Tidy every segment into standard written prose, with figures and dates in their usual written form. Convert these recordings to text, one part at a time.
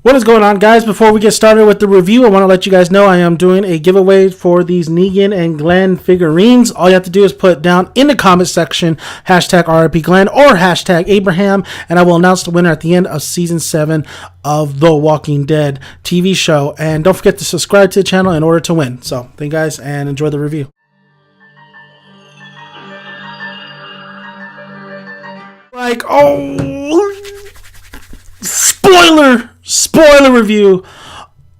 What is going on, guys? Before we get started with the review, I want to let you guys know I am doing a giveaway for these Negan and Glenn figurines. All you have to do is put down in the comment section hashtag RIP Glenn or hashtag Abraham, and I will announce the winner at the end of season 7 of The Walking Dead TV show. And don't forget to subscribe to the channel in order to win. So, thank you guys and enjoy the review. Spoiler review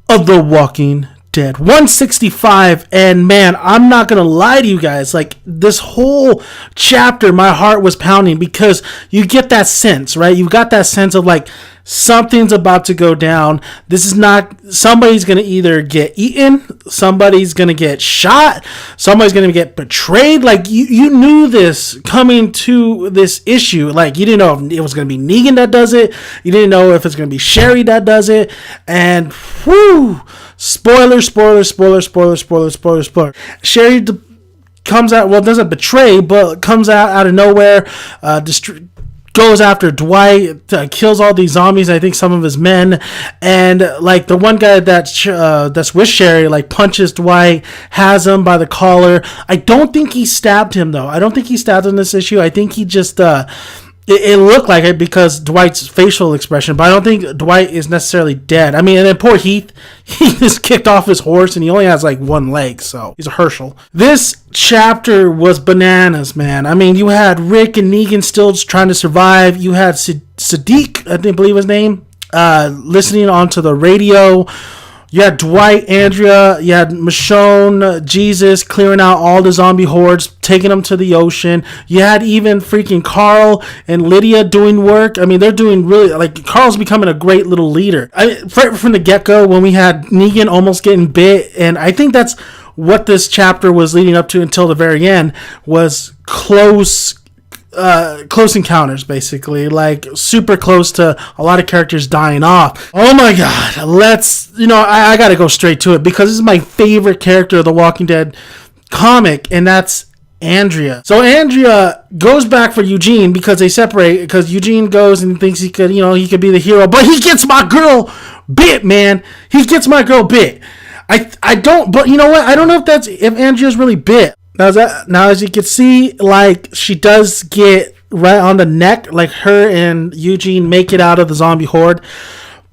of The Walking Dead 165. And man, I'm not gonna lie to you guys, like this whole chapter my heart was pounding because you get that sense, right? You got that sense of like something's about to go down. This is not, somebody's gonna either get eaten, somebody's gonna get shot, somebody's gonna get betrayed. Like you knew this coming to this issue. Like you didn't know if it was gonna be Negan that does it, you didn't know if it's gonna be Sherry that does it. And whoo, spoiler. Sherry comes out, well, doesn't betray, but comes out of nowhere, goes after Dwight, kills all these zombies, I think some of his men, and like the one guy that's with Sherry like punches Dwight, has him by the collar. I don't think he stabbed him though. I don't think he stabbed him in this issue. I think he just it looked like it because Dwight's facial expression, but I don't think Dwight is necessarily dead. I mean, and then poor Heath, he just kicked off his horse and he only has like one leg, so he's a Herschel. This chapter was bananas, man. I mean, you had Rick and Negan still trying to survive. You had Sadiq, I believe his name, listening onto the radio. You had Dwight, Andrea, you had Michonne, Jesus clearing out all the zombie hordes, taking them to the ocean. You had even freaking Carl and Lydia doing work. I mean, they're doing really, like, Carl's becoming a great little leader. Right from the get-go, when we had Negan almost getting bit, and I think that's what this chapter was leading up to until the very end, was close encounters, basically, like super close to a lot of characters dying off. Oh my god, I gotta go straight to it because this is my favorite character of the Walking Dead comic, and that's Andrea. So Andrea goes back for Eugene because they separate, because Eugene goes and thinks he could be the hero, but he gets my girl bit, man. He gets my girl bit. I don't, but you know what? I don't know if Andrea's really bit. Now, as you can see, like, she does get right on the neck, like her and Eugene make it out of the zombie horde.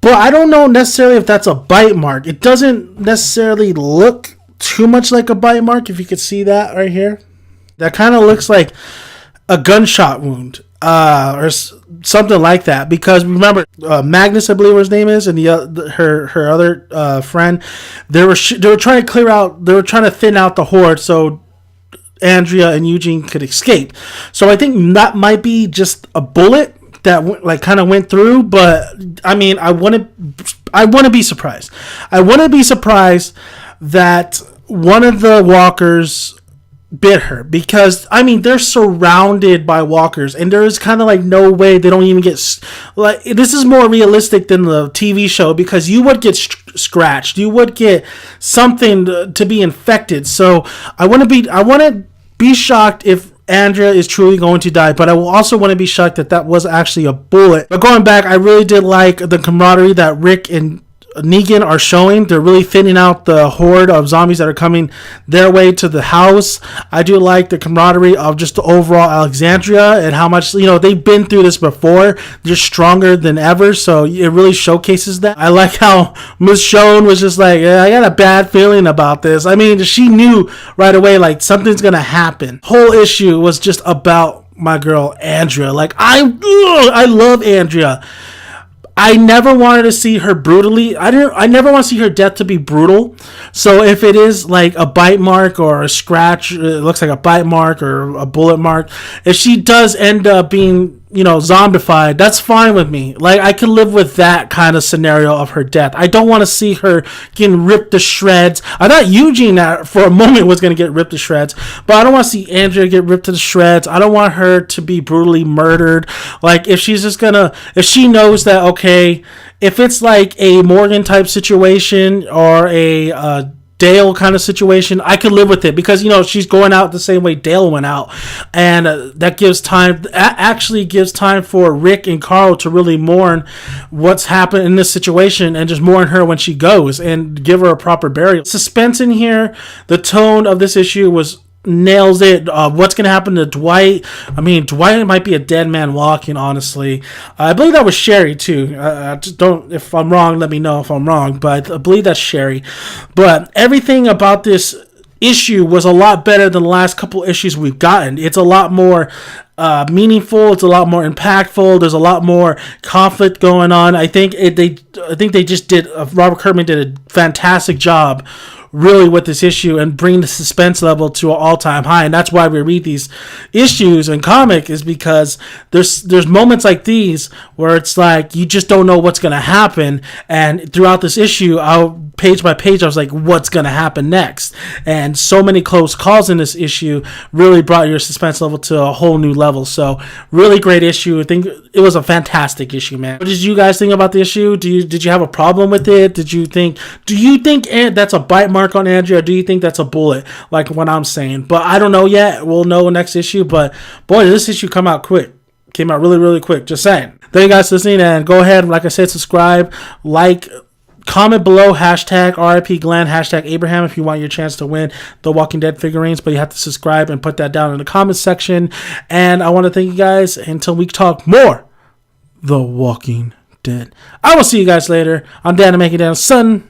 But I don't know necessarily if that's a bite mark. It doesn't necessarily look too much like a bite mark, if you could see that right here. That kind of looks like a gunshot wound, or something like that. Because remember, Magnus, I believe his name is, and her other friend, they were trying to thin out the horde so Andrea and Eugene could escape. So I think that might be just a bullet that kind of went through. But I mean, I want to be surprised. I want to be surprised that one of the walkers bit her, because I mean, they're surrounded by walkers and there is kind of like no way they don't even get, like, this is more realistic than the TV show, because you would get scratched, you would get something to be infected. So I want to be shocked if Andrea is truly going to die, but I will also want to be shocked that was actually a bullet. But going back, I really did like the camaraderie that Rick and Negan are showing. They're really thinning out the horde of zombies that are coming their way to the house. I do like the camaraderie of just the overall Alexandria and how much, they've been through this before. They're stronger than ever, so it really showcases that. I like how Michonne was just like, yeah, I got a bad feeling about this. I mean, she knew right away, like, something's gonna happen. Whole issue was just about my girl Andrea. Like, I love Andrea. I never wanted to see her brutally. I never want to see her death to be brutal. So if it is like a bite mark or a scratch, it looks like a bite mark or a bullet mark. If she does end up being, zombified, that's fine with me. Like, I can live with that kind of scenario of her death. I don't want to see her getting ripped to shreds. I thought Eugene for a moment was going to get ripped to shreds, but I don't want to see Andrea get ripped to the shreds. I don't want her to be brutally murdered. Like, if she knows that, okay, if it's like a Morgan type situation or a Dale kind of situation, I could live with it because, you know, she's going out the same way Dale went out. And that gives time, actually gives time for Rick and Carl to really mourn what's happened in this situation and just mourn her when she goes and give her a proper burial. Suspense in here, the tone of this issue was nails it. What's going to happen to Dwight? I mean, Dwight might be a dead man walking, honestly. I believe that was Sherry, too. Just don't, if I'm wrong, let me know if I'm wrong, but I believe that's Sherry. But everything about this issue was a lot better than the last couple issues we've gotten. It's a lot more meaningful. It's a lot more impactful. There's a lot more conflict going on. I think they just did. Robert Kirkman did a fantastic job, really, with this issue and bring the suspense level to an all-time high. And that's why we read these issues in comic, is because there's moments like these where it's like you just don't know what's going to happen. And throughout this issue, page by page, I was like, what's going to happen next? And so many close calls in this issue really brought your suspense level to a whole new level. So really great issue. I think it was a fantastic issue, man. What did you guys think about the issue? Did you have a problem with it? Do you think that's a bite mark on Andrea, or do you think that's a bullet, like what I'm saying? But I don't know yet. We'll know next issue. But boy, did this issue come out quick. Came out really, really quick. Just saying. Thank you guys for listening, and go ahead, like I said, subscribe, like, comment below, hashtag RIP Glenn, hashtag Abraham, if you want your chance to win the Walking Dead figurines. But you have to subscribe and put that down in the comments section. And I want to thank you guys until we talk more The Walking Dead. I will see you guys later. I'm Dan, to make it down, son.